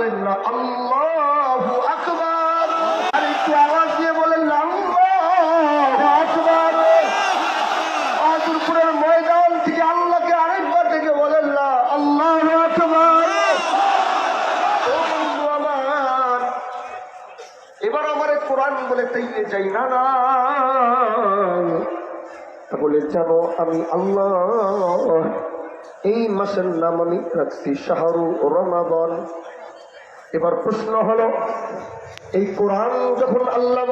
বলেন না আল্লাহু আকবার। আর একটু আওয়াজ দিয়ে বলেন না আল্লাহু আকবার। আজুরপুরের ময়দান থেকে আল্লাহকে আরেকবার থেকে বলেন না আল্লাহু আকবার। এবার আমার কোরআন বলে তাইলে যাই না না বলে জানো আমি আল্লাহ এই মাসের নাম আমি রাখছি শাহরু রমাদান। এবার প্রশ্ন হলো এই কোরআন যখন আল্লাহ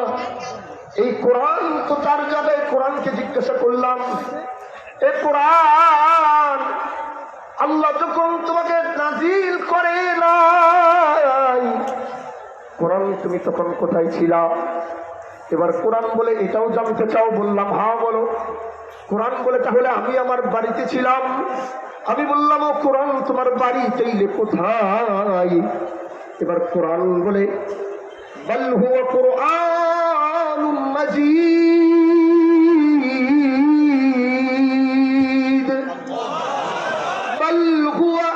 এই কোরআন তো তার যাবে কোরআনকে জিজ্ঞাসা করলাম এ কোরআন আল্লাহ যখন তোমাকে নাজিল করে নাই কোরআন তুমি তখন কোথায় ছিলা? এবার কোরআন বলে এটাও জানতে চাও? বললাম হ্যাঁ বলো। কোরআন বলে তাহলে আমি আমার বাড়িতে ছিলাম। আমি বললাম ও কোরআন তোমার বাড়ি চাইলে কোথায়? এবার কোরআন বলে বাল হুয়া কুরআনুম মাজিদ বাল হুয়া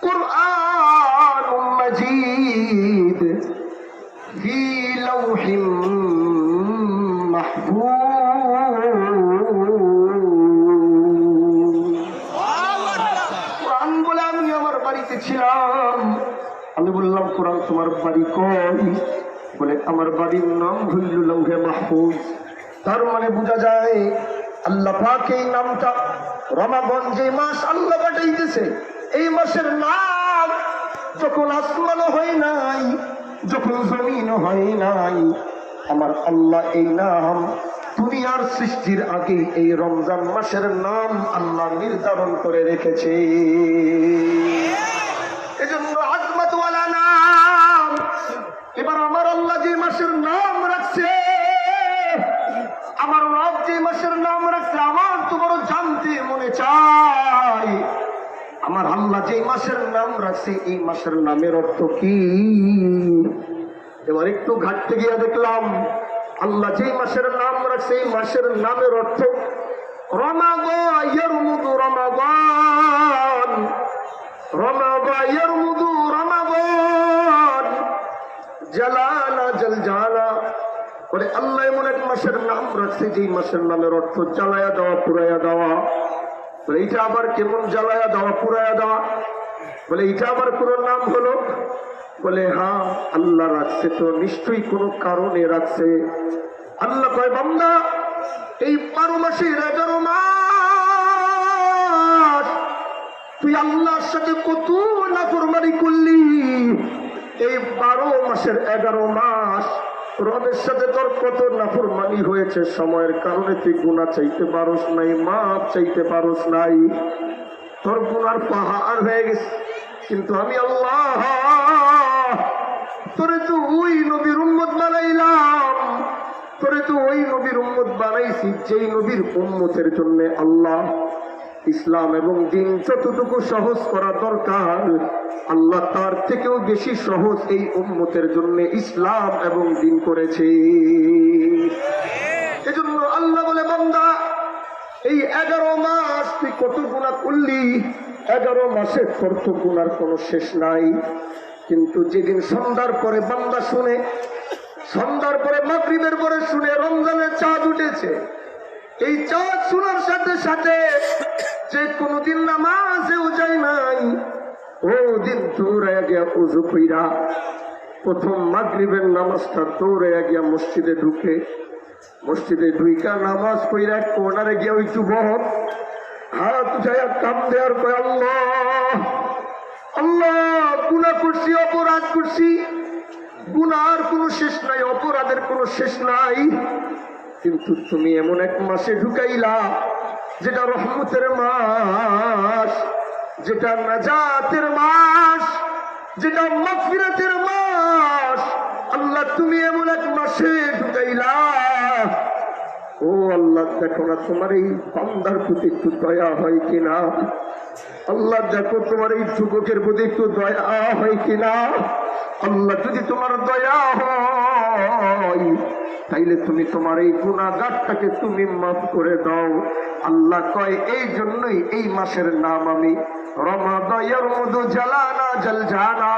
কুরআনুম মাজিদ ফি লাওহিম মাহফুজ। কোরআন বলে আমি আমার বাড়িতে ছিলাম। আমি বললাম কোরআন তোমার বাড়ি কই? বলে আমার বাড়ির নাম হইল লৌহে মাহফুজ। তার মানে বোঝা যায় আল্লাহ পাক এই নামটা রমাদান যে মাস আল্লাহ পাঠাইতেছে এই মাসের নাম যখন আসমানও হয় নাই যখন জমিনও হয় নাই আমার আল্লাহ এই নাম দুনিয়ার সৃষ্টির আগে এই রমজান মাসের নাম আল্লাহ নির্ধারণ করে রেখেছে। এজন্য আজমাতওয়ালা নাম। এবার আমার আল্লাহ যে মাসের নাম রাখছে আমার রব যে মাসের নাম রাখছে আমার তো বড় জানতে মনে চায় আমার আল্লাহ যে মাসের নাম রাখছে এই মাসের নামের অর্থ কি? এবার একটু ঘাটতে গিয়ে দেখলাম আল্লাহ যে মাসের নাম রাখছে এই মাসের নামের অর্থ রমাদান ইয়ারমুদু রমাদান রমাদান ইয়ারমুদু রমাদান জালালা জালজালা। বলে আল্লাহ এমন এক মাসের নাম রাখছে যে মাসের নামের অর্থ জ্বালায়া দেওয়া পুরাইয়া দেওয়া। বলে এটা আবার কেমন জ্বালায়া দেওয়া পুরাইয়া দেওয়া? বলে এটা আবার কোন নাম হলো? বলে হ্যাঁ আল্লাহ রাখছে তো নিশ্চয়ই কোনো কারণে রাখছে। আল্লাহ কয় বান্দা এই 12 মাসের 11 মাস তুই আল্লাহর সাথে কত নাফরমানি করলি। এই 12 মাসের 11 মাস রবের সাথে তোর কত নাফরমানি হয়েছে। সময়ের কারণে তুই গুনাহ চাইতে পারস নাই, মাপ চাইতে পারস নাই, তোর গুনার পাহাড় হয়ে গেছে। কিন্তু আমি আল্লাহ তোরে তো ওই নবীর উম্মত বানাইলাম, তোরে তো ওই নবীর উম্মত বানাইছি যেই নবীর উম্মতের জন্য আল্লাহ ইসলাম এবং দিন যতটুকু সহজ করা দরকার আল্লাহ তার থেকেও বেশি সহজ এই উম্মতের জন্য ইসলাম এবং দিন করেছে। এজন্য আল্লাহ বলে বান্দা এই 11 মাস তুই কত গুনাহ করলি, 11 মাসে তোর তো গুনার কোনো শেষ নাই। কিন্তু যেদিন সন্ধ্যার পরে বান্দা শুনে, সন্ধ্যার পরে মাগরিবের পরে শুনে রমজানের চাঁদ উঠেছে, এই চাঁদ শোনার সাথে সাথে যে কোনদিন নামাজেও যায় নাই ও দিন দৌড়াইয়া গিয়া উযু কইরা প্রথম মাগরিবের নামাজটা দৌড়াইয়া গিয়া মসজিদে ঢুকে, মসজিদে ঢুইকা নামাজ কইরা কোনারে গিয়া ওই যুবক হাত উঠাইয়া কান্দে আর কয় আল্লাহ আল্লাহ গুনাহ করছি, অপরাধ করছি, গুনার কোনো শেষ নাই, অপরাধের কোনো শেষ নাই। কিন্তু তুমি এমন এক মাসে ঢুকাইলা যেটা রহমতের মাস, যেটা নাজাতের মাস, যেটা মাগফিরাতের মাস। আল্লাহ তুমি এমন এক মাসে ঢুকাইলা। ও আল্লাহ দেখো না তোমার এই বান্দার প্রতি একটু দয়া হয় কিনা। আল্লাহ দেখো তোমার এই যুবকের প্রতি একটু দয়া হয় কিনা। আল্লাহ যদি তোমার দয়া হয় তাইলে তুমি তোমার এই গুনাহগারটাকে তুমি মাফ করে দাও। আল্লাহ কয় এই জন্যই এই মাসের নাম আমি রমাদান ইয়ারমুদু জালানা জালজানা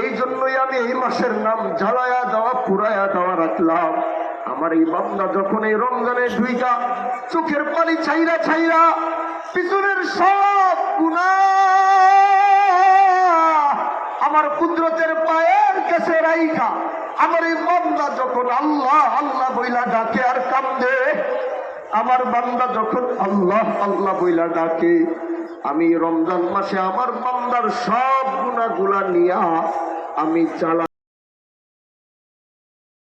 এই জন্যই আমি এই মাসের নাম জ্বালায়া দেওয়া পুরায়া দেওয়া রাখলাম। আমার এই বান্দা যখন এই রমজানে ঢুইকা চোখের পানি ছাইরা ছাইরা পিছনের সব গুনাহ আমার কুদরতের পায়ের কাছে রাইখা আমার এই বান্দা যখন আল্লাহ আল্লাহ বইলা ডাকে আর কান্দে, আমার বান্দা যখন আল্লাহ আল্লাহ বইলা ডাকে, আমি রমজান মাসে আমার বান্দার সব গুনাহগুলা নিয়া আমি জ্বালা